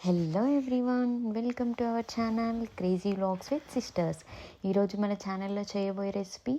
Hello everyone, welcome to our channel crazy vlogs with sisters. ఈరోజు మన ఛానల్లో చేయబోయే రెసిపీ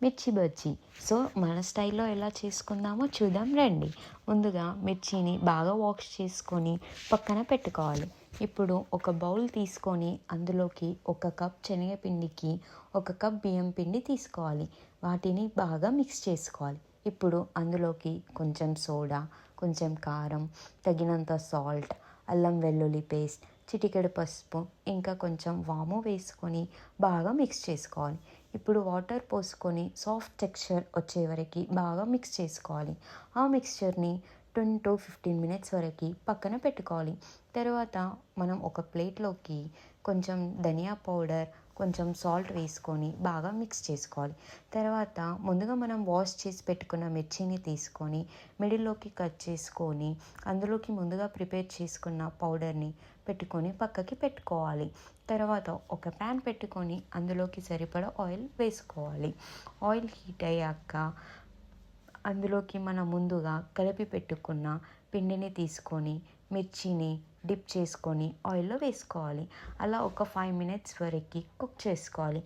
మిర్చి బజ్జీ. సో మన స్టైల్లో ఎలా చేసుకుందామో చూద్దాం రండి. ముందుగా మిర్చిని బాగా వాష్ చేసుకొని పక్కన పెట్టుకోవాలి. ఇప్పుడు ఒక బౌల్ తీసుకొని అందులోకి 1 కప్ శనగపిండికి 1 కప్ బియ్యం పిండి తీసుకోవాలి. వాటిని బాగా మిక్స్ చేసుకోవాలి. ఇప్పుడు అందులోకి కొంచెం సోడా, కొంచెం కారం, తగినంత సాల్ట్, అల్లం వెల్లుల్లి పేస్ట్, చిటికెడు పసుపు, ఇంకా కొంచెం వాము వేసుకొని బాగా మిక్స్ చేసుకోవాలి. ఇప్పుడు వాటర్ పోసుకొని సాఫ్ట్ టెక్స్చర్ వచ్చే వరకు బాగా మిక్స్ చేసుకోవాలి. ఆ మిక్స్చర్ని 10 to 15 minutes వరకు పక్కన పెట్టుకోవాలి. తర్వాత మనం ఒక ప్లేట్లోకి కొంచెం ధనియా పౌడర్, కొంచెం సాల్ట్ వేసుకొని బాగా మిక్స్ చేసుకోవాలి. తర్వాత ముందుగా మనం వాష్ చేసి పెట్టుకున్న మిర్చిని తీసుకొని మిడిల్లోకి కట్ చేసుకొని అందులోకి ముందుగా ప్రిపేర్ చేసుకున్న పౌడర్ని పెట్టుకొని పక్కకి పెట్టుకోవాలి. తర్వాత ఒక ప్యాన్ పెట్టుకొని అందులోకి సరిపడా ఆయిల్ వేసుకోవాలి. ఆయిల్ హీట్ అయ్యాక అందులోకి మనం ముందుగా కలిపి పెట్టుకున్న పిండిని తీసుకొని మిర్చిని డిప్ చేసుకొని ఆయిల్లో వేసుకోవాలి. అలా ఒక 5 minutes వరకు కుక్ చేసుకోవాలి.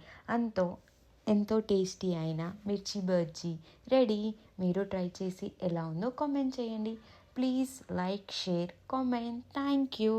ఎంతో టేస్టీ అయిన మిర్చి బజ్జీ రెడీ. మీరు ట్రై చేసి ఎలా ఉందో కామెంట్ చేయండి. Please like, share, comment. Thank you.